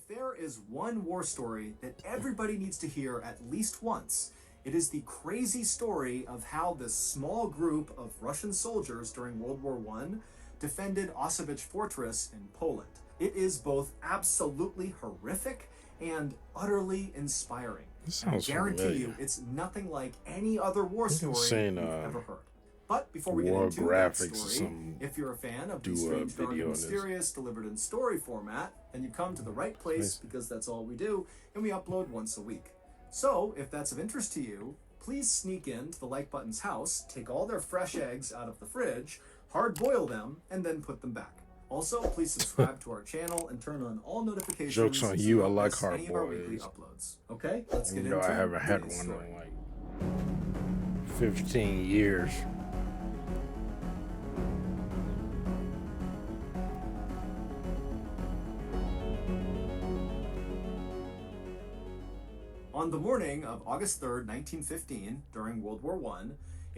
If there is one war story that everybody needs to hear at least once, it is the crazy story of how this small group of Russian soldiers during World War I defended Auschwitz Fortress in Poland. It is both absolutely horrific and utterly inspiring. This And I sounds guarantee familiar. you, it's nothing like any other war I think I've story seen you've ever heard. But before we get War into that Graphics or story, something if you're a fan of the do a strange, dark, and video on this. mysterious delivered in story format, then you come to the right place Nice. because that's all we do, and we upload once a week. So, if that's of interest to you, please sneak into the like button's house, take all their fresh eggs out of the fridge, hard boil them, and then put them back. Also, please subscribe to our channel and turn on all notifications. Joke's on so you, I don't like miss any of our hard-boiled weekly eggs. uploads. Okay, let's get Even into though I haven't had today's one story. in like 15 years. On the morning of August 3rd, 1915, during World War I,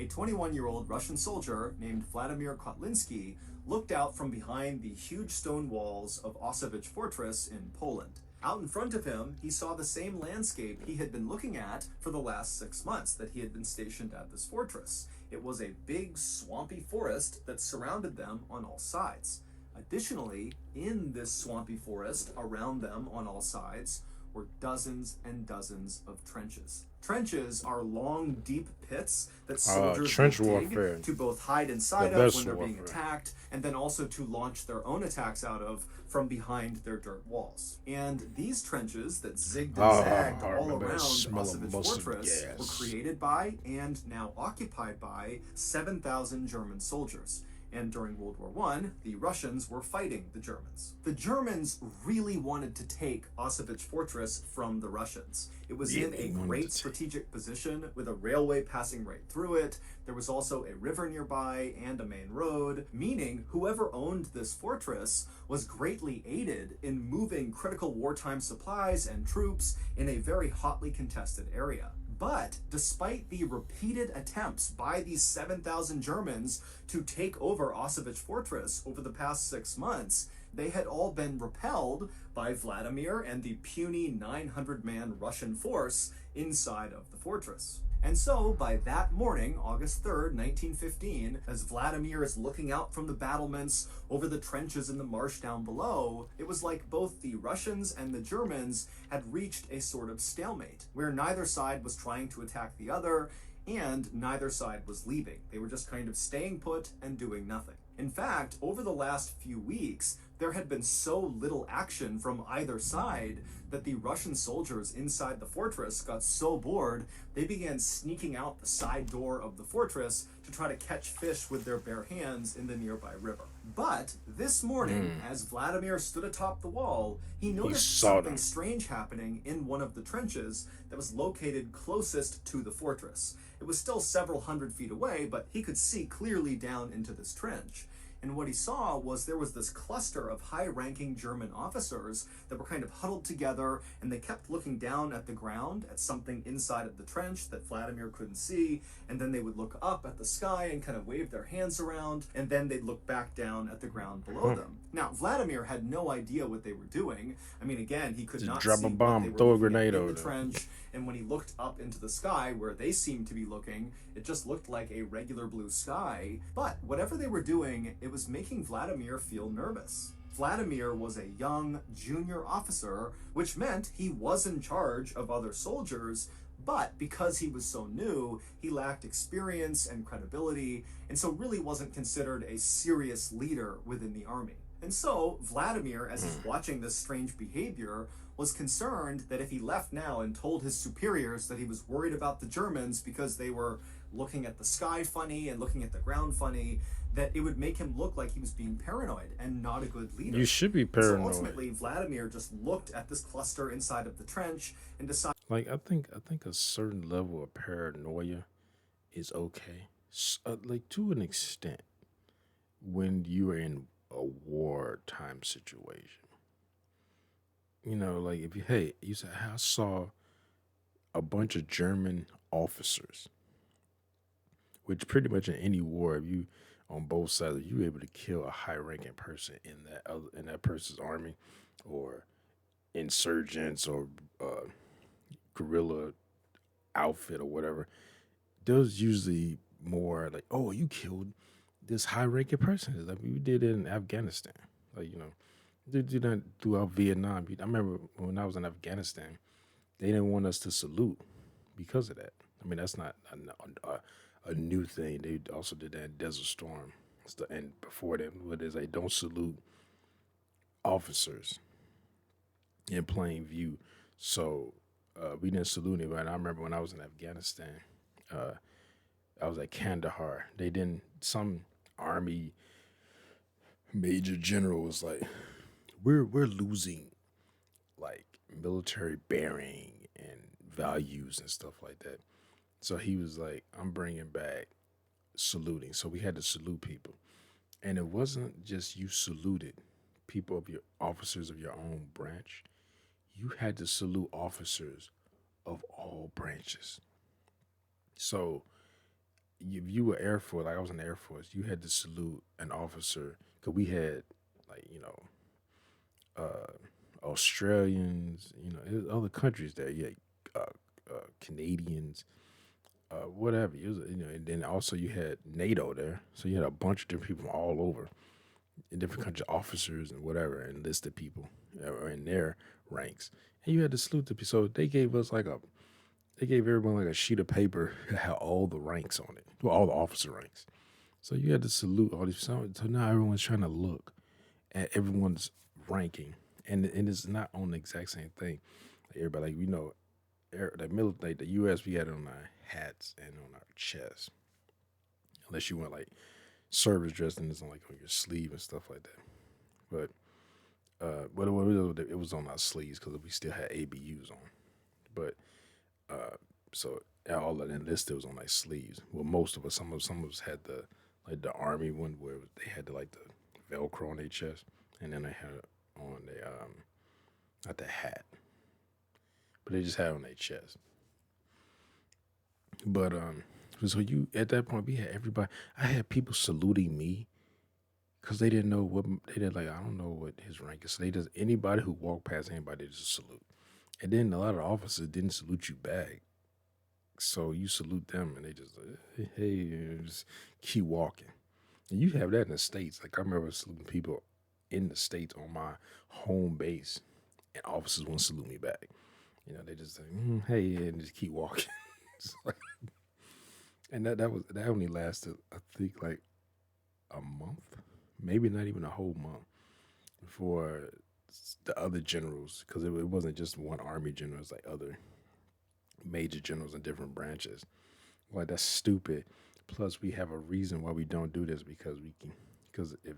a 21-year-old Russian soldier named Vladimir Kotlinski looked out from behind the huge stone walls of Auschwitz Fortress in Poland. Out in front of him, he saw the same landscape he had been looking at for the last 6 months that he had been stationed at this fortress. It was a big, swampy forest that surrounded them on all sides. Additionally, in this swampy forest around them on all sides were dozens and dozens of trenches. Trenches are long, deep pits that soldiers trench would dig warfare. to both hide inside The of best when they're being warfare. attacked, and then also to launch their own attacks out of from behind their dirt walls. And these trenches that zigged and zagged I all remember that around smell of Auschwitz mustard Fortress were gas. created by and now occupied by 7,000 German soldiers. And during World War I, the Russians were fighting the Germans. The Germans really wanted to take Auschwitz Fortress from the Russians. It was in a great strategic position with a railway passing right through it. There was also a river nearby and a main road, meaning whoever owned this fortress was greatly aided in moving critical wartime supplies and troops in a very hotly contested area. But despite the repeated attempts by these 7,000 Germans to take over Auschwitz Fortress over the past 6 months, they had all been repelled by Vladimir and the puny 900-man Russian force inside of the fortress. And so, by that morning, August 3rd, 1915, as Vladimir is looking out from the battlements over the trenches in the marsh down below, it was like both the Russians and the Germans had reached a sort of stalemate, where neither side was trying to attack the other, and neither side was leaving. They were just kind of staying put and doing nothing. In fact, over the last few weeks, there had been so little action from either side that the Russian soldiers inside the fortress got so bored, they began sneaking out the side door of the fortress to try to catch fish with their bare hands in the nearby river. But this morning, as Vladimir stood atop the wall, he noticed saw something them. strange happening in one of the trenches that was located closest to the fortress. It was still several hundred feet away, but he could see clearly down into this trench. And what he saw was there was this cluster of high-ranking German officers that were kind of huddled together, and they kept looking down at the ground at something inside of the trench that Vladimir couldn't see, and then they would look up at the sky and kind of wave their hands around, and then they'd look back down at the ground below them. Now, Vladimir had no idea what they were doing. I mean, again, he could Just not drop see a what bomb, they were throw a looking at grenade in over the them. trench, and when he looked up into the sky where they seemed to be looking, it just looked like a regular blue sky. But whatever they were doing, it was making Vladimir feel nervous. Vladimir was a young junior officer, which meant he was in charge of other soldiers, but because he was so new, he lacked experience and credibility, and so really wasn't considered a serious leader within the army. And so, Vladimir, as he's watching this strange behavior, was concerned that if he left now and told his superiors that he was worried about the Germans because they were looking at the sky funny and looking at the ground funny, that it would make him look like he was being paranoid and not a good leader. You should be So paranoid. ultimately, Vladimir just looked at this cluster inside of the trench and decided Like I think a certain level of paranoia is okay, like to an extent, when you are in a wartime situation. You know, like if you hey, you said I saw a bunch of German officers, which pretty much in any war, if you on both sides, if you able to kill a high ranking person in that person's army, or insurgents or uh, guerrilla outfit or whatever, those usually more like, oh, you killed this high ranking person. It's like we did it in Afghanistan. Like, they do that throughout Vietnam. I remember when I was in Afghanistan, they didn't want us to salute because of that. I mean, that's not a new thing. They also did that in Desert Storm. And before that, what is they don't salute officers in plain view. So we didn't salute anybody. And I remember when I was in Afghanistan, uh, I was at Kandahar. They didn't. Some army major general was like, we're losing like military bearing and values and stuff like that. So he was like, I'm bringing back saluting. So we had to salute people. And it wasn't just you saluted people of your officers of your own branch. You had to salute officers of all branches. So if you were Air Force, like I was in the Air Force, you had to salute an officer because we had like Australians, it was other countries there. Yeah, Canadians, whatever. It was, and then also you had NATO there, so you had a bunch of different people from all over in different countries, officers and whatever, and listed people in their ranks, and you had to salute the people. So they gave everyone like a sheet of paper that had all the ranks on it, well, all the officer ranks. So you had to salute all these. So now everyone's trying to look at everyone's ranking, and it's not on the exact same thing. Like everybody, like we know, the military, the U.S. we had it on our hats and on our chest, unless you went like service dress and it's on like on your sleeve and stuff like that. But it was on our sleeves because we still had ABUs on. But so all of the enlisted was on like sleeves. Well, most of us, some of us had the like the army one where they had the like the Velcro on their chest, and then they had it on their not the hat, but they just had it on their chest. But so you at that point we had everybody. I had people saluting me because they didn't know what they did. Like I don't know what his rank is. So they just anybody who walked past anybody they just salute. And then a lot of officers didn't salute you back. So you salute them and they just hey, just keep walking. And you have that in the States. Like I remember saluting people in the States on my home base and officers won't salute me back. They just say, hey, and just keep walking. Like, and that only lasted, I think, like a month, maybe not even a whole month before the other generals, because it wasn't just one army general, it's like other major generals in different branches. Like that's stupid. Plus, we have a reason why we don't do this because if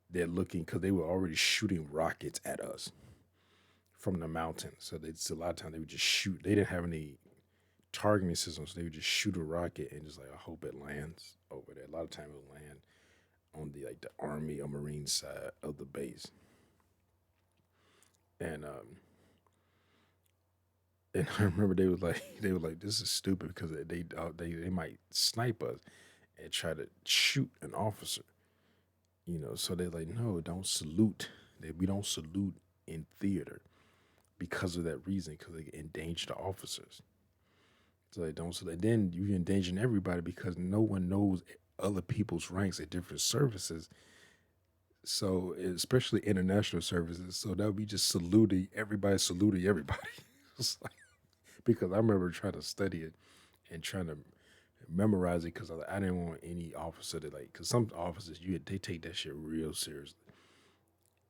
they're looking, because they were already shooting rockets at us from the mountain. So a lot of times they would just shoot. They didn't have any targeting systems. So they would just shoot a rocket and just like I hope it lands over there. A lot of times it would land on the like the army or marine side of the base. And and I remember they were like this is stupid because they might snipe us and try to shoot an officer. So they're like no, don't salute. We don't salute in theater because of that reason because they endanger the officers. So they don't. So then you're endangering everybody because no one knows other people's ranks at different services. So especially international services. So that would be just saluting everybody. It's like, because I remember trying to study it and trying to memorize it because I didn't want any officer to like because some officers they take that shit real seriously.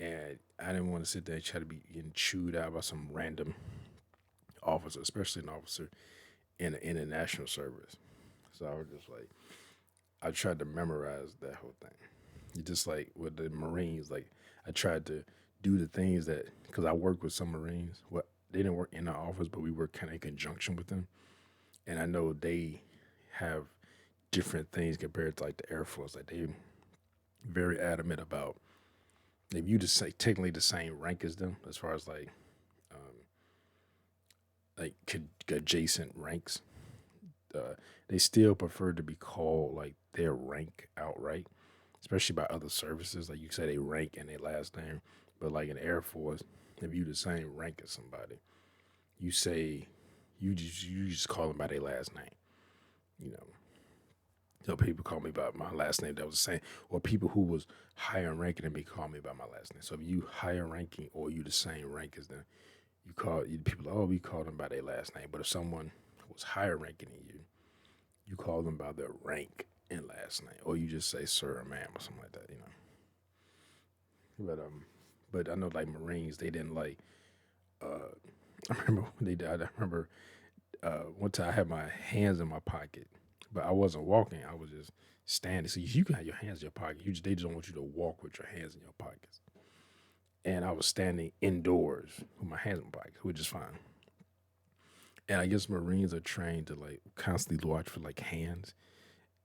And I didn't want to sit there and try to be getting chewed out by some random officer, especially an officer in an international service. So I was just like, I tried to memorize that whole thing. Just like with the Marines, like I tried to do the things that because I worked with some Marines. Well, they didn't work in our office, but we worked kind of in conjunction with them. And I know they have different things compared to like the Air Force. Like they very adamant about if you just say technically the same rank as them as far as like adjacent ranks. They still prefer to be called like their rank outright, especially by other services. Like you say, they rank and their last name, but like in Air Force, if you the same rank as somebody, you say you just call them by their last name. You know, so people call me by my last name that was the same, or people who was higher ranking than me call me by my last name. So if you higher ranking or you the same rank as them, you call people. Oh, we call them by their last name. But if someone was higher ranking than you, you call them by their rank and last name, or you just say sir or ma'am or something like that. But I know like Marines, they didn't like. I remember when they died. I remember one time I had my hands in my pocket, but I wasn't walking. I was just standing. So you can have your hands in your pocket. They just don't want you to walk with your hands in your pockets. And I was standing indoors with my hands in my pocket, which is fine. And I guess Marines are trained to like constantly watch for like hands,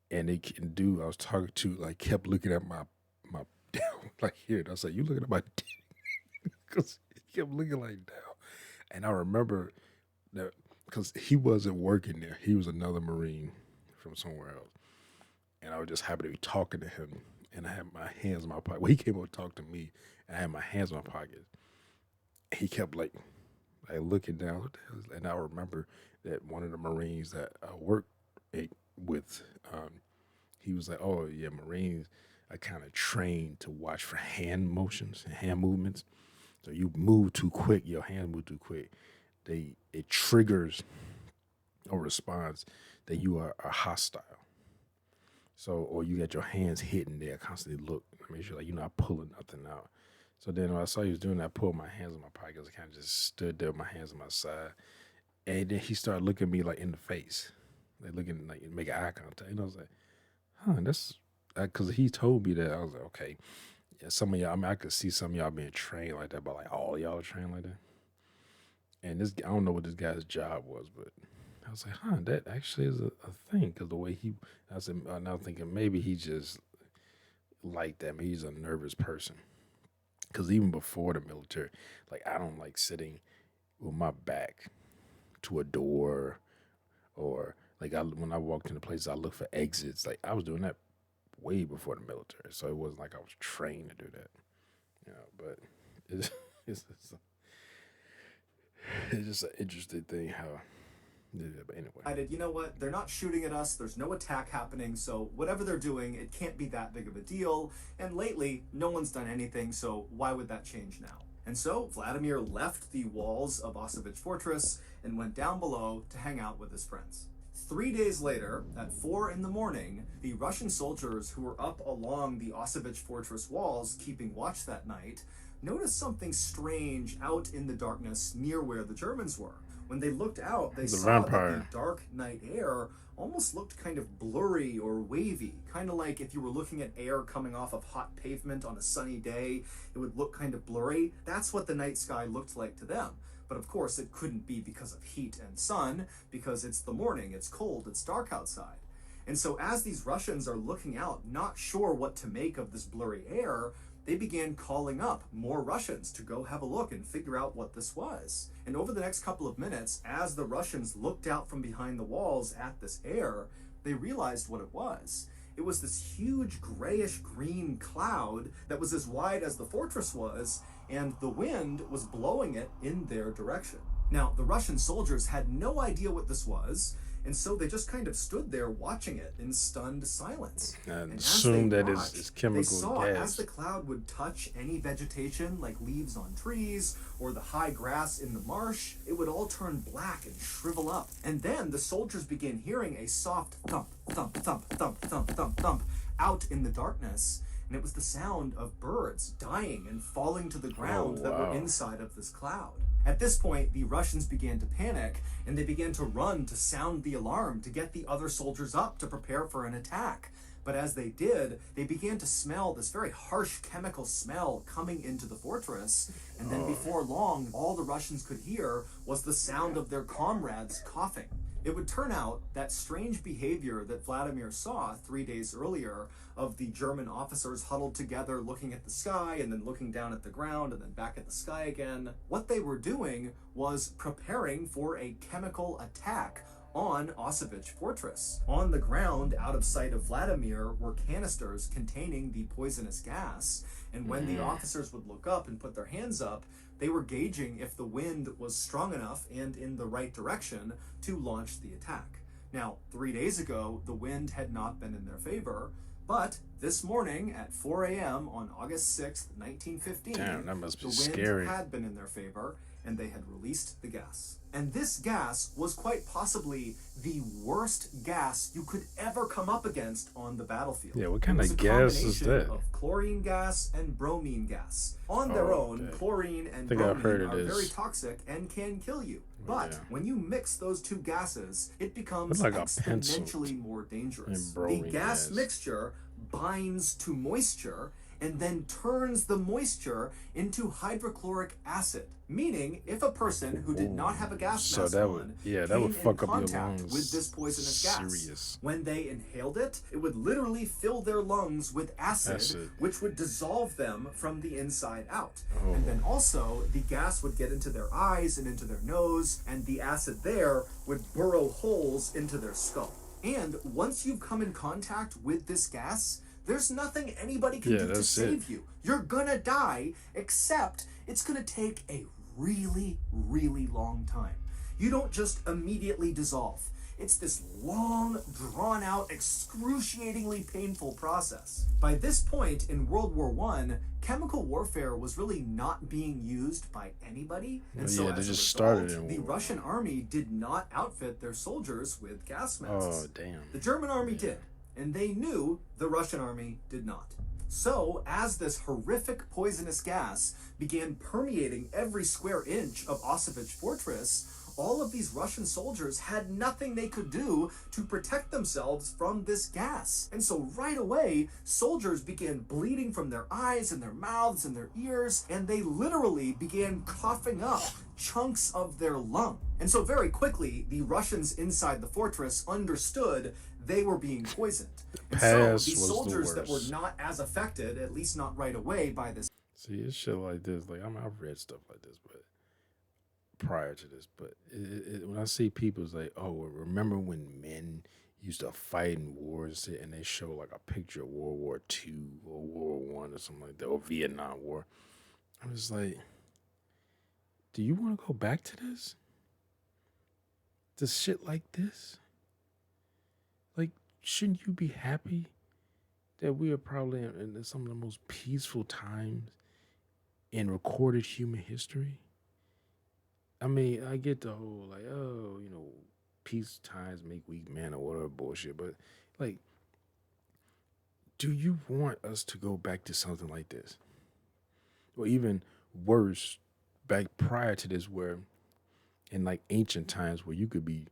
and they can do. I was talking to like kept looking at my down like here. And I was like, "You looking at my?" Because he kept looking like down. And I remember that because he wasn't working there. He was another Marine from somewhere else. And I was just happy to be talking to him. And I had my hands in my pocket. Well, he came over to talk to me, and I had my hands in my pocket. He kept like looking down. And I remember that one of the Marines that I worked with, he was like, "Oh yeah, Marines are kind of trained to watch for hand motions and hand movements. So you move too quick, your hand move too quick. It triggers a response that you are hostile. So or you got your hands hidden there, constantly look, make sure like you're not pulling nothing out." So then when I saw he was doing that, I pulled my hands in my pockets. I kind of just stood there with my hands on my side, and then he started looking at me like in the face, like looking like making eye contact. And I was like, "Huh, that's." Because he told me that, I was like, okay. Yeah, some of y'all, I mean, I could see some of y'all being trained like that, but like all y'all are trained like that. And this, I don't know what this guy's job was, but I was like, huh, that actually is a thing. Because the way I said, now thinking maybe he just like that. Maybe he's a nervous person. Because even before the military, like I don't like sitting with my back to a door, or like when I walked into places, I look for exits. Like I was doing that way before the military, so it wasn't like I was trained to do that. But it's it's, it's, it's just an interesting thing how. But anyway, Decided, you know what, they're not shooting at us, there's no attack happening, so whatever they're doing, it can't be that big of a deal. And lately, no one's done anything, so why would that change now? And so Vladimir left the walls of Auschwitz Fortress and went down below to hang out with his friends. 3 days later, at 4 in the morning, the Russian soldiers who were up along the Auschwitz Fortress walls keeping watch that night noticed something strange out in the darkness near where the Germans were. When they looked out, they saw that the dark night air almost looked kind of blurry or wavy, kind of like if you were looking at air coming off of hot pavement on a sunny day, it would look kind of blurry. That's what the night sky looked like to them. But of course, it couldn't be because of heat and sun, because it's the morning, it's cold, it's dark outside. And so as these Russians are looking out, not sure what to make of this blurry air, they began calling up more Russians to go have a look and figure out what this was. And over the next couple of minutes, as the Russians looked out from behind the walls at this air, they realized what it was. It was this huge grayish-green cloud that was as wide as the fortress was, and the wind was blowing it in their direction. Now, the Russian soldiers had no idea what this was, and so they just kind of stood there watching it in stunned silence. And assume that it's chemical they saw gas. As the cloud would touch any vegetation, like leaves on trees or the high grass in the marsh, it would all turn black and shrivel up. And then the soldiers began hearing a soft thump, thump, thump, thump, thump, thump, thump out in the darkness. And it was the sound of birds dying and falling to the ground that were inside of this cloud. At this point, the Russians began to panic, and they began to run to sound the alarm to get the other soldiers up to prepare for an attack. But as they did, they began to smell this very harsh chemical smell coming into the fortress, and then before long, all the Russians could hear was the sound of their comrades coughing. It would turn out that strange behavior that Vladimir saw 3 days earlier of the German officers huddled together looking at the sky and then looking down at the ground and then back at the sky again, what they were doing was preparing for a chemical attack on Auschwitz Fortress. On the ground, out of sight of Vladimir, were canisters containing the poisonous gas, and when the officers would look up and put their hands up, they were gauging if the wind was strong enough and in the right direction to launch the attack. Now, 3 days ago, the wind had not been in their favor, but this morning at 4 a.m. on August 6th, 1915, Damn, that must be the wind scary. had been in their favor, and they had released the gas. And this gas was quite possibly the worst gas you could ever come up against on the battlefield. Yeah, what kind It was of a gas is combination that? of chlorine gas and bromine gas. On their Oh, own, okay. chlorine and think I've heard bromine of are this. very toxic and can kill you. But Yeah. when you mix those two gases, it becomes It's like a pencil exponentially more dangerous. and bromine The gas gas. mixture binds to moisture and then turns the moisture into hydrochloric acid. Meaning, if a person who did not have a gas So mask that on would- that came would fuck in up your contact lungs with this poisonous gas, serious. when they inhaled it, it would literally fill their lungs with acid, which would dissolve them from the inside out. And then also, the gas would get into their eyes and into their nose, and the acid there would burrow holes into their skull. And once you've come in contact with this gas, there's nothing anybody can do to save you. You're gonna die, except it's gonna take a really, really long time. You don't just immediately dissolve. It's this long, drawn-out, excruciatingly painful process. By this point in World War I, chemical warfare was really not being used by anybody, and so they as just a started result, in the World War Russian army did not outfit their soldiers with gas masks. Oh, damn. The German army did, and they knew the Russian army did not. So, as this horrific poisonous gas began permeating every square inch of Auschwitz Fortress, all of these Russian soldiers had nothing they could do to protect themselves from this gas. And so right away, soldiers began bleeding from their eyes and their mouths and their ears, and they literally began coughing up chunks of their lung. And so very quickly, the Russians inside the fortress understood they were being poisoned. And so Pass the was the soldiers that were worst. not as affected, at least not right away, by this See, it's shit like this. Like I've read stuff like this, but prior to this, but when I see people, it's like, oh, well, remember when men used to fight in wars, and they show like a picture of World War II or World War One or something like that, or Vietnam War. I'm just like, do you want to go back to this? To shit like this? Like, shouldn't you be happy that we are probably in some of the most peaceful times in recorded human history? I mean, I get the whole, like, oh, peace times make weak men or whatever bullshit, but, like, do you want us to go back to something like this? Or even worse, back prior to this, where in, like, ancient times where you could be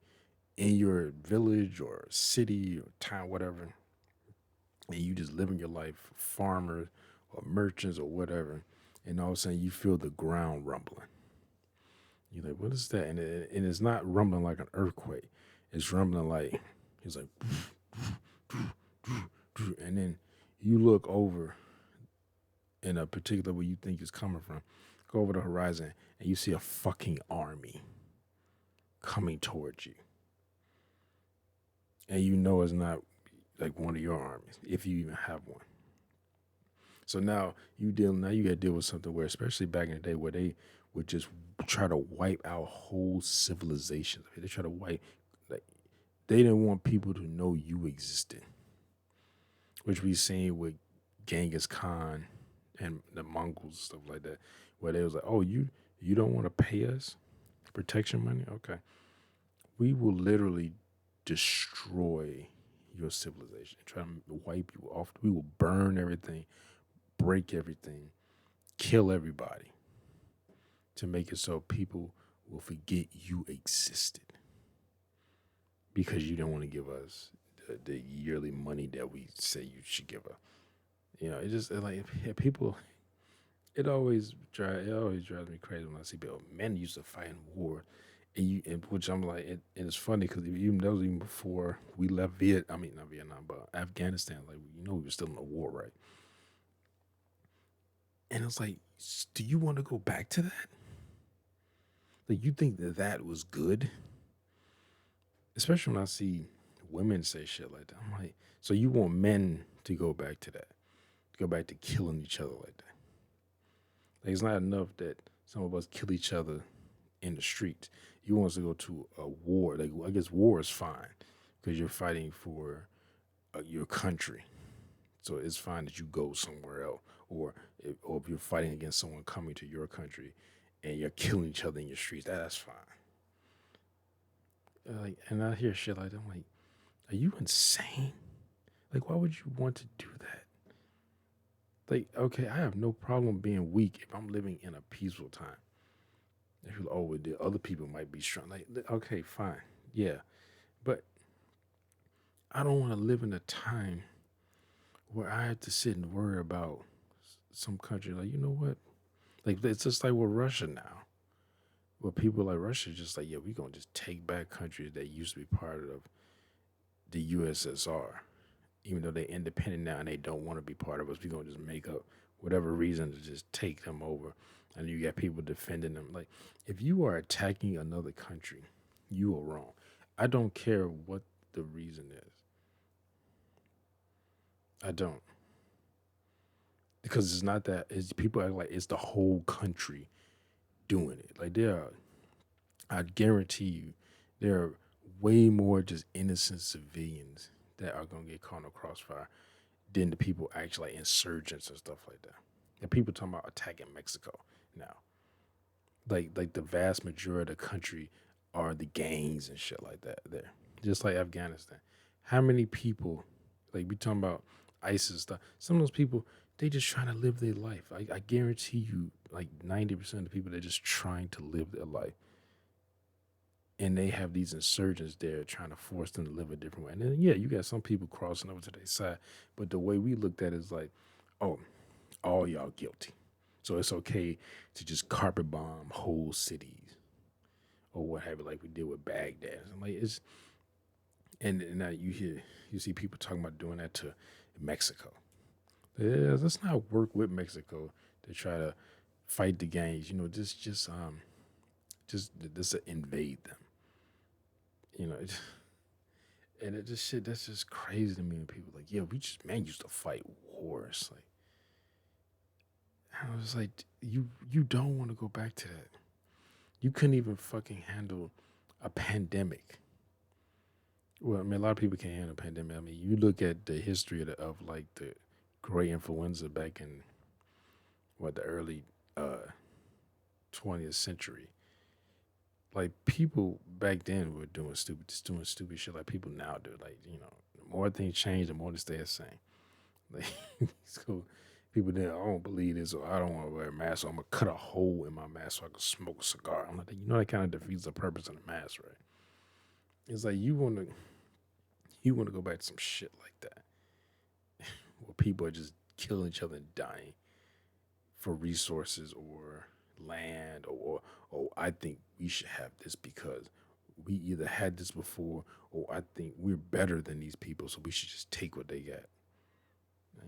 in your village or city or town, whatever, and you just living your life, farmers or merchants or whatever, and all of a sudden you feel the ground rumbling. You're like, what is that? And it's not rumbling like an earthquake. It's rumbling like, it's like, and then you look over in a particular where you think it's coming from, go over the horizon, and you see a fucking army coming towards you. And you know it's not like one of your armies, if you even have one. So now you got to deal with something where, especially back in the day, where they would just try to wipe out whole civilizations. They try to wipe, like, they didn't want people to know you existed, which we seen with Genghis Khan and the Mongols, stuff like that, where they was like, oh, you don't want to pay us protection money? Okay. We will literally destroy your civilization, try to wipe you off. We will burn everything, break everything, kill everybody to make it so people will forget you existed because you don't want to give us the yearly money that we say you should give us. It just like people. It always drives me crazy when I see people. Men used to fight in war, and which I'm like, and it's funny because even that was even before we left not Vietnam, but Afghanistan. Like, we were still in a war, right? And it's like, do you want to go back to that? Like, you think that was good? Especially when I see women say shit like that. I'm like, so you want men to go back to that, to go back to killing each other like that? Like, it's not enough that some of us kill each other in the streets. You want us to go to a war? Like, I guess war is fine because you're fighting for your country. So it's fine that you go somewhere else, or if you're fighting against someone coming to your country, and you're killing each other in your streets, that's fine. Like, and I hear shit like that. I'm like, are you insane? Like, why would you want to do that? Like, okay, I have no problem being weak if I'm living in a peaceful time. If you're, oh, the other people might be strong. Like, okay, fine, yeah, but I don't want to live in a time where I have to sit and worry about some country. Like, you know what? Like, it's just like with Russia now, where people like Russia just like, yeah, we gonna just take back countries that used to be part of the USSR, even though they're independent now and they don't want to be part of us. We gonna just make up whatever reason to just take them over, and you got people defending them. Like, if you are attacking another country, you are wrong. I don't care what the reason is. I don't, because it's not that. It's people act like it's the whole country doing it. Like, there are, I guarantee you, there are way more just innocent civilians that are gonna get caught in a crossfire than the people actually like insurgents and stuff like that. And people talking about attacking Mexico now. Like the vast majority of the country are the gangs and shit like that there. Just like Afghanistan. How many people, like, we talking about ISIS stuff, some of those people, they just trying to live their life. I guarantee you, like 90% of the people, they're just trying to live their life. And they have these insurgents there trying to force them to live a different way. And then, yeah, you got some people crossing over to their side. But the way we looked at it is like, oh, all y'all guilty. So it's okay to just carpet bomb whole cities or what have you, like we did with Baghdad. I'm like, it's, and now you see people talking about doing that to Mexico. Yeah, let's not work with Mexico to try to fight the gangs. You know, just invade them. You know, and it just shit. That's just crazy to me. When people like, yeah, we just man used to fight wars. Like, I was like, you don't want to go back to that. You couldn't even fucking handle a pandemic. Well, I mean, a lot of people can't handle a pandemic. I mean, you look at the history of like the great influenza back in what the early 20th century. Like, people back then were doing stupid shit like people now do. Like, you know, the more things change, the more they stay the same. Like, so people then, I don't believe this, or I don't want to wear a mask, so I'm gonna cut a hole in my mask so I can smoke a cigar. I'm like, you know, that kind of defeats the purpose of the mask, right? It's like you want to go back to some shit like that, where people are just killing each other and dying for resources or land, or I think we should have this because we either had this before, or I think we're better than these people, so we should just take what they got.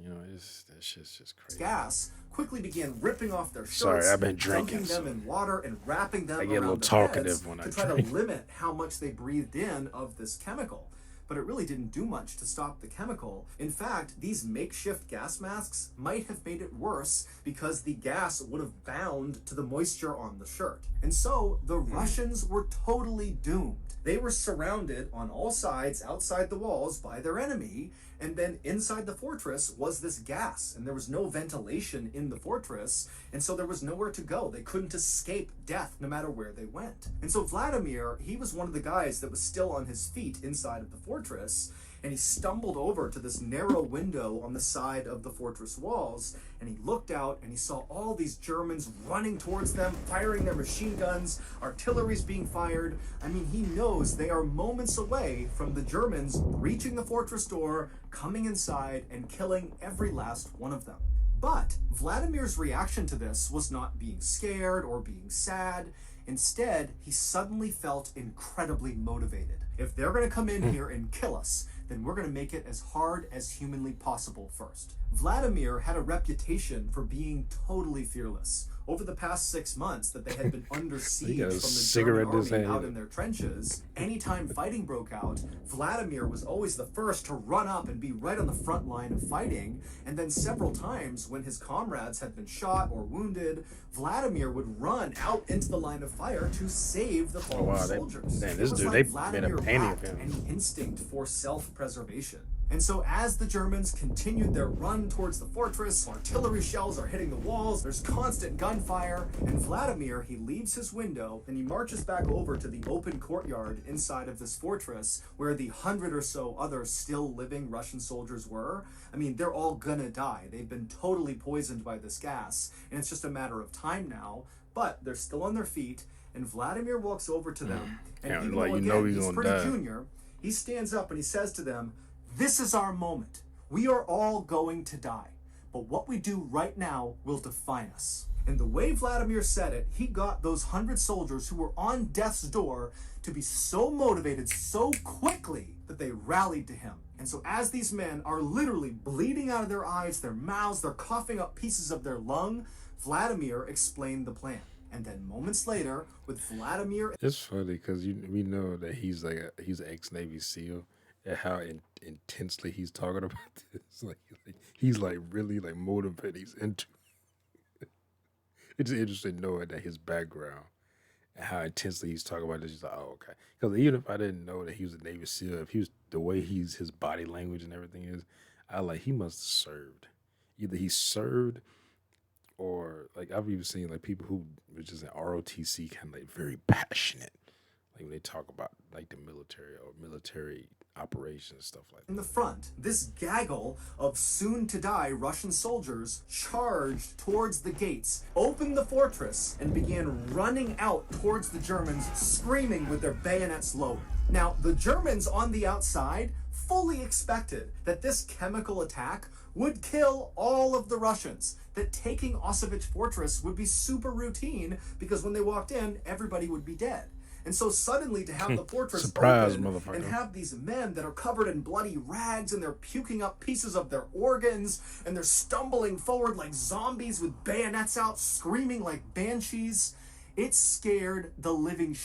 You know, that shit's just crazy. Gas quickly began ripping off their Sorry, shirts, I've been drinking, dunking them so in water, and wrapping them I get a little around their heads talkative when I to try to drink. limit how much they breathed in of this chemical. But it really didn't do much to stop the chemical. In fact, these makeshift gas masks might have made it worse because the gas would have bound to the moisture on the shirt. And so the Russians were totally doomed. They were surrounded on all sides outside the walls by their enemy, and then inside the fortress was this gas, and there was no ventilation in the fortress, and so there was nowhere to go. They couldn't escape death no matter where they went. And so Vladimir, he was one of the guys that was still on his feet inside of the fortress, and he stumbled over to this narrow window on the side of the fortress walls, and he looked out and he saw all these Germans running towards them, firing their machine guns, artillery's being fired. I mean, he knows they are moments away from the Germans reaching the fortress door, coming inside, and killing every last one of them. But Vladimir's reaction to this was not being scared or being sad. Instead, he suddenly felt incredibly motivated. If they're going to come in here and kill us, then we're going to make it as hard as humanly possible first. Vladimir had a reputation for being totally fearless. over the past 6 months that they had been under He got siege a from the German cigarette in his army out hand. in their trenches, anytime fighting broke out, Vladimir was always the first to run up and be right on the front line of fighting. And then several times when his comrades had been shot or wounded, Vladimir would run out into the line of fire to save the Oh fallen wow, soldiers. man, It this was dude, like they made a Vladimir painting of lacked him. any instinct for self-preservation. And so as the Germans continued their run towards the fortress, artillery shells are hitting the walls, there's constant gunfire, and Vladimir, he leaves his window and he marches back over to the open courtyard inside of this fortress where the 100 or so other still living Russian soldiers were. I mean, they're all gonna die. They've been totally poisoned by this gas, and it's just a matter of time now, but they're still on their feet, and Vladimir walks over to them, and Yeah, even like though, you know again, he's he's gonna pretty die. junior, he stands up and he says to them, "This is our moment. We are all going to die. But what we do right now will define us." And the way Vladimir said it, he got those 100 soldiers who were on death's door to be so motivated so quickly that they rallied to him. And so as these men are literally bleeding out of their eyes, their mouths, they're coughing up pieces of their lung, Vladimir explained the plan. And then moments later, with Vladimir It's funny because we know that he's an ex Navy SEAL, and how intensely he's talking about this. Like he's like really like motivated. He's into. It's interesting knowing that his background and how intensely he's talking about this. He's like, oh, okay. Because even if I didn't know that he was a Navy SEAL, if he was the way his body language and everything is, I like he must have served. Either he served or like I've even seen like people who were just in ROTC kind of like very passionate, like when they talk about like the military or military operations stuff like in that. the front, this gaggle of soon-to-die Russian soldiers charged towards the gates, opened the fortress, and began running out towards the Germans, screaming with their bayonets lowered. Now, the Germans on the outside fully expected that this chemical attack would kill all of the Russians, that taking Auschwitz Fortress would be super routine because when they walked in, everybody would be dead. And so suddenly to have the fortress Surprise, open motherfucker. and have these men that are covered in bloody rags and they're puking up pieces of their organs and they're stumbling forward like zombies with bayonets out, screaming like banshees, it scared the living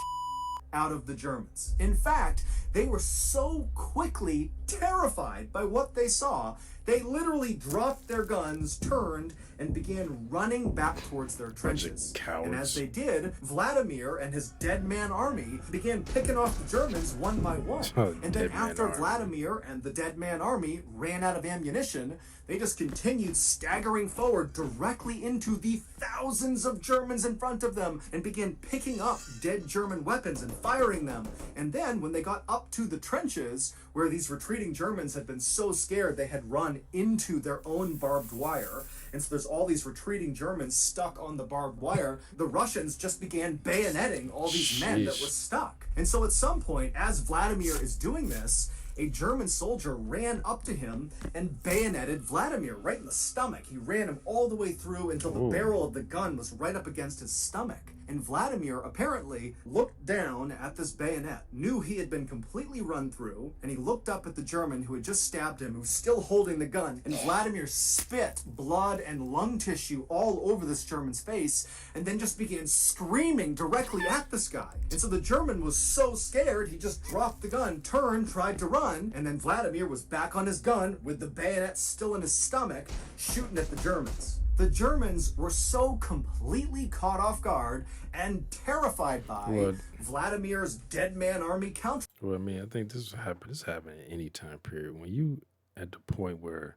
out of the Germans. In fact, they were so quickly terrified by what they saw, they literally dropped their guns, turned, and began running back towards their trenches. And as they did, Vladimir and his dead man army began picking off the Germans one by one. And then after Vladimir and the dead man army ran out of ammunition, they just continued staggering forward directly into the thousands of Germans in front of them and began picking up dead German weapons and firing them. And then when they got up to the trenches, where these retreating Germans had been so scared they had run into their own barbed wire, and so there's all these retreating Germans stuck on the barbed wire, the Russians just began bayoneting all these men that were stuck. And so at some point, as Vladimir is doing this, a German soldier ran up to him and bayoneted Vladimir right in the stomach. He ran him all the way through until the barrel of the gun was right up against his stomach. And Vladimir apparently looked down at this bayonet, knew he had been completely run through, and he looked up at the German who had just stabbed him, who was still holding the gun, and Vladimir spit blood and lung tissue all over this German's face, and then just began screaming directly at this guy. And so the German was so scared, he just dropped the gun, turned, tried to run, and then Vladimir was back on his gun with the bayonet still in his stomach, shooting at the Germans. The Germans were so completely caught off guard and terrified by Vladimir's dead man army counter. Well, I mean, I think this happen at any time period when you at the point where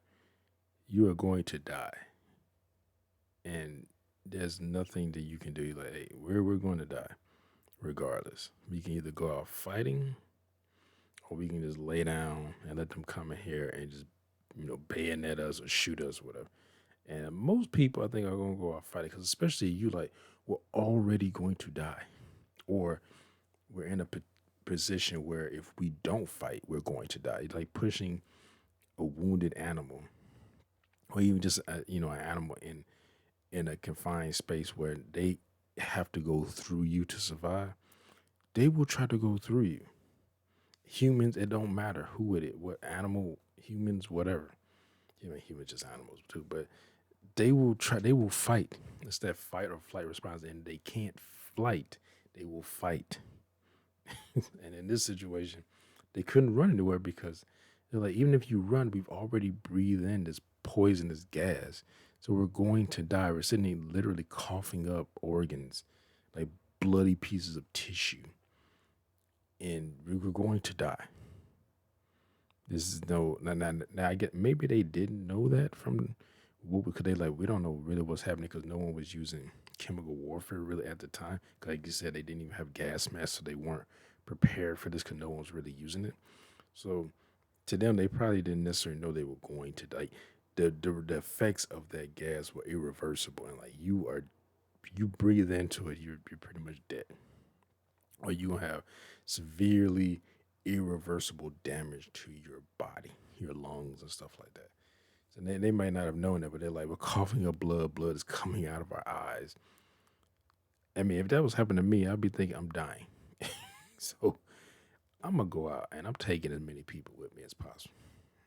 you are going to die, and there's nothing that you can do. You're like, hey, we're going to die, regardless. We can either go out fighting, or we can just lay down and let them come in here and just bayonet us or shoot us, whatever. And most people, I think, are going to go out fighting because, especially you, like, we're already going to die, or we're in a position where if we don't fight, we're going to die. It's like pushing a wounded animal, or even just an animal in a confined space where they have to go through you to survive. They will try to go through you. Humans, it don't matter who it is, what animal, humans, whatever. Humans just animals too, but they will fight. It's that fight or flight response, and they can't flight. They will fight. And in this situation, they couldn't run anywhere because they're like, even if you run, we've already breathed in this poisonous gas. So we're going to die. We're sitting here literally coughing up organs, like bloody pieces of tissue, and we were going to die. This is no now, I get maybe they didn't know that from what because they like we don't know really what's happening because no one was using chemical warfare really at the time. 'Cause like you said, they didn't even have gas masks, so they weren't prepared for this because no one was really using it. So to them, they probably didn't necessarily know they were going to die. The effects of that gas were irreversible, and like you breathe into it, you're pretty much dead, or you gonna have severely irreversible damage to your body, your lungs, and stuff like that. So they might not have known that, but they're like, we're coughing up blood. Blood is coming out of our eyes. I mean, if that was happening to me, I'd be thinking I'm dying. So I'm gonna go out and I'm taking as many people with me as possible.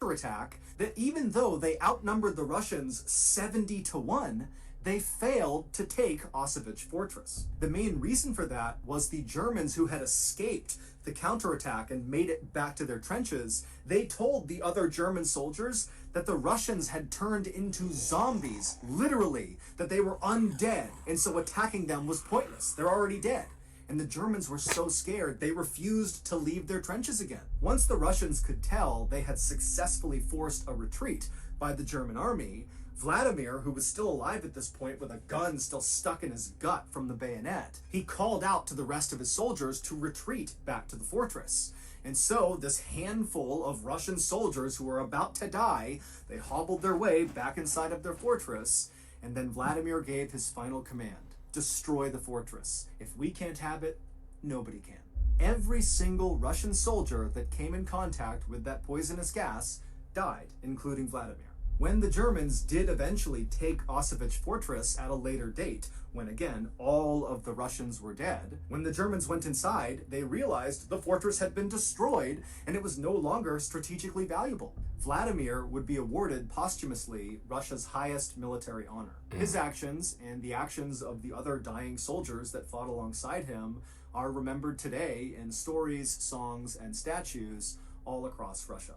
Attack that even though they outnumbered the Russians 70 to 1, they failed to take Auschwitz fortress. The main reason for that was the Germans who had escaped the counterattack and made it back to their trenches. They told the other German soldiers that the Russians had turned into zombies, literally, that they were undead, and so attacking them was pointless. They're already dead. And the Germans were so scared they refused to leave their trenches again. Once the Russians could tell they had successfully forced a retreat by the German army, Vladimir, who was still alive at this point with a gun still stuck in his gut from the bayonet, he called out to the rest of his soldiers to retreat back to the fortress. And so this handful of Russian soldiers who were about to die, they hobbled their way back inside of their fortress, and then Vladimir gave his final command: destroy the fortress. If we can't have it, nobody can. Every single Russian soldier that came in contact with that poisonous gas died, including Vladimir. When the Germans did eventually take Auschwitz fortress at a later date, when again all of the Russians were dead, when the Germans went inside, they realized the fortress had been destroyed and it was no longer strategically valuable. Vladimir would be awarded posthumously Russia's highest military honor. His actions and the actions of the other dying soldiers that fought alongside him are remembered today in stories, songs, and statues all across Russia.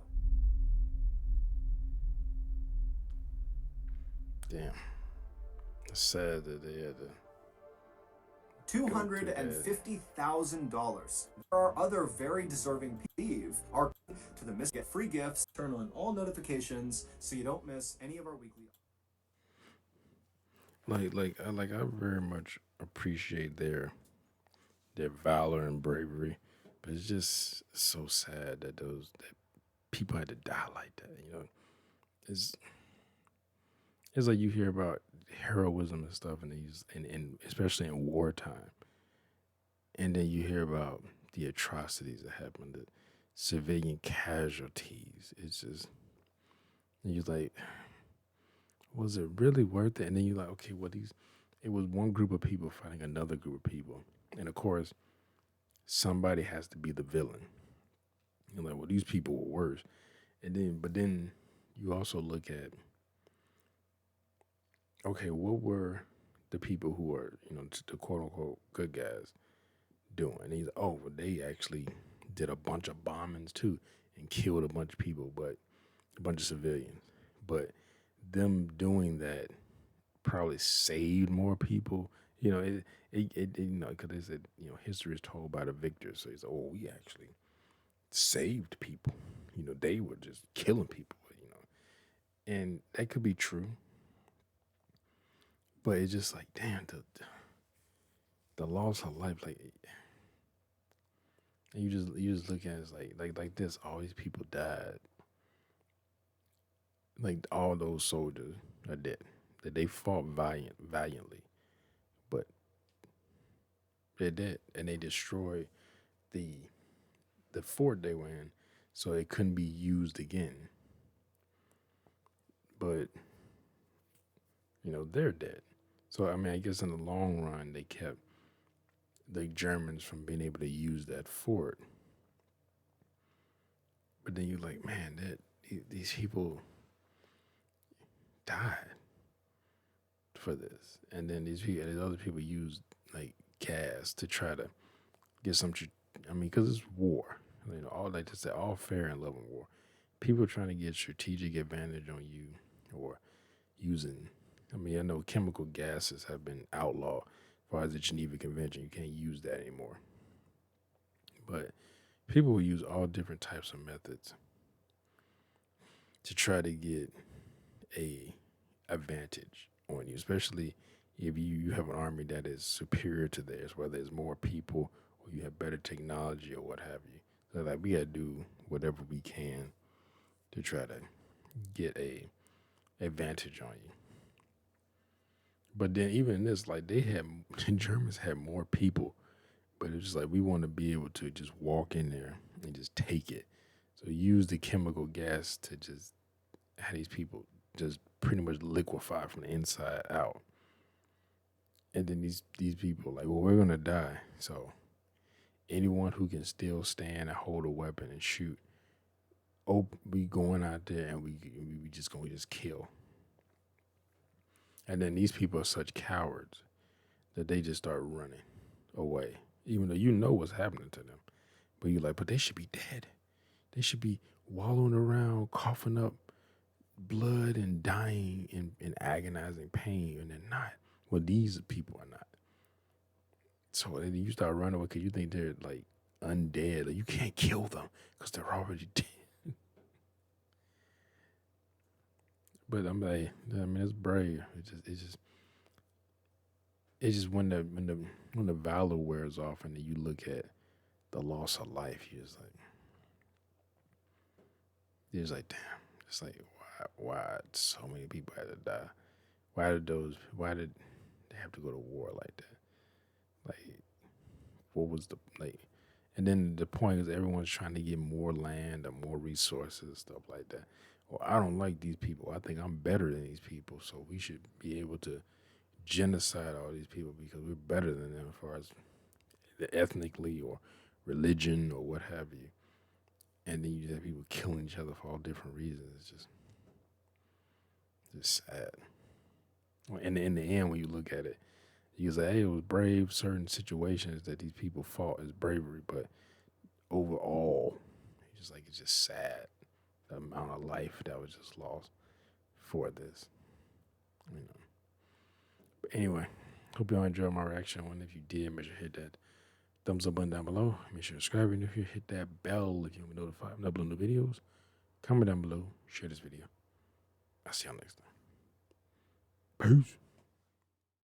Damn, it's sad that they had to go through that. $250,000. There are other very deserving people are to the miss get free gifts, turn on all notifications so you don't miss any of our weekly. I very much appreciate their valor and bravery, but it's just so sad that that people had to die like that. It's it's like you hear about heroism and stuff, and and especially in wartime, and then you hear about the atrocities that happen, the civilian casualties. It's just and you're like, was it really worth it? And then you're like, okay, well it was one group of people fighting another group of people, and of course somebody has to be the villain. You're like, well, these people were worse. But then you also look at, okay, what were the people who are, the quote unquote good guys doing? And he's, oh, well, they actually did a bunch of bombings too and killed a bunch of people, but a bunch of civilians. But them doing that probably saved more people. Because they said, history is told by the victors. So he's, oh, we actually saved people. They were just killing people, and that could be true. But it's just like, damn, the loss of life, like, and you just look at it as like this. All these people died. Like all those soldiers are dead. That they fought valiantly, but they're dead, and they destroyed the the fort they were in, so it couldn't be used again. But they're dead. So I mean, I guess in the long run, they kept the Germans from being able to use that fort. But then you're like, man, that these people died. for this. And then these other people use like gas to try to get some. I mean, because it's war. You know, all like to say, all fair and love in war. People trying to get strategic advantage on you, or using. I mean, I know chemical gases have been outlawed as far as the Geneva Convention. You can't use that anymore. But people will use all different types of methods to try to get a advantage on you, especially if you have an army that is superior to theirs, whether it's more people or you have better technology or what have you. So like we gotta do whatever we can to try to get a advantage on you. But then even in this, like the Germans had more people, but it's just like we want to be able to just walk in there and just take it. So use the chemical gas to just have these people just pretty much liquefy from the inside out. And then these people like, well, we're gonna die. So anyone who can still stand and hold a weapon and shoot, oh, we going out there and we just gonna just kill. And then these people are such cowards that they just start running away, even though you know what's happening to them. But you're like, but they should be dead. They should be wallowing around, coughing up blood and dying in agonizing pain, and they're not. Well, these people are not. So then you start running away because you think they're like undead, or you can't kill them because they're already dead. But I'm like, I mean, it's brave. It's just when the valor wears off, and then you look at the loss of life, you're just like, damn. It's like, why so many people had to die? Why did they have to go to war like that? Like, what was the like? And then the point is everyone's trying to get more land or more resources, stuff like that. Well, I don't like these people. I think I'm better than these people, so we should be able to genocide all these people because we're better than them as far as ethnically or religion or what have you. And then you just have people killing each other for all different reasons. It's just sad. And in the end, when you look at it, you say, hey, it was brave. Certain situations that these people fought is bravery, but overall, it's just sad the amount of life that was just lost for this. You know. But anyway, hope y'all enjoyed my reaction. And if you did, make sure to hit that thumbs up button down below. Make sure to subscribe, and if you hit that bell, if you want to be notified when I upload new videos, comment down below, share this video. I'll see y'all next time. Peace.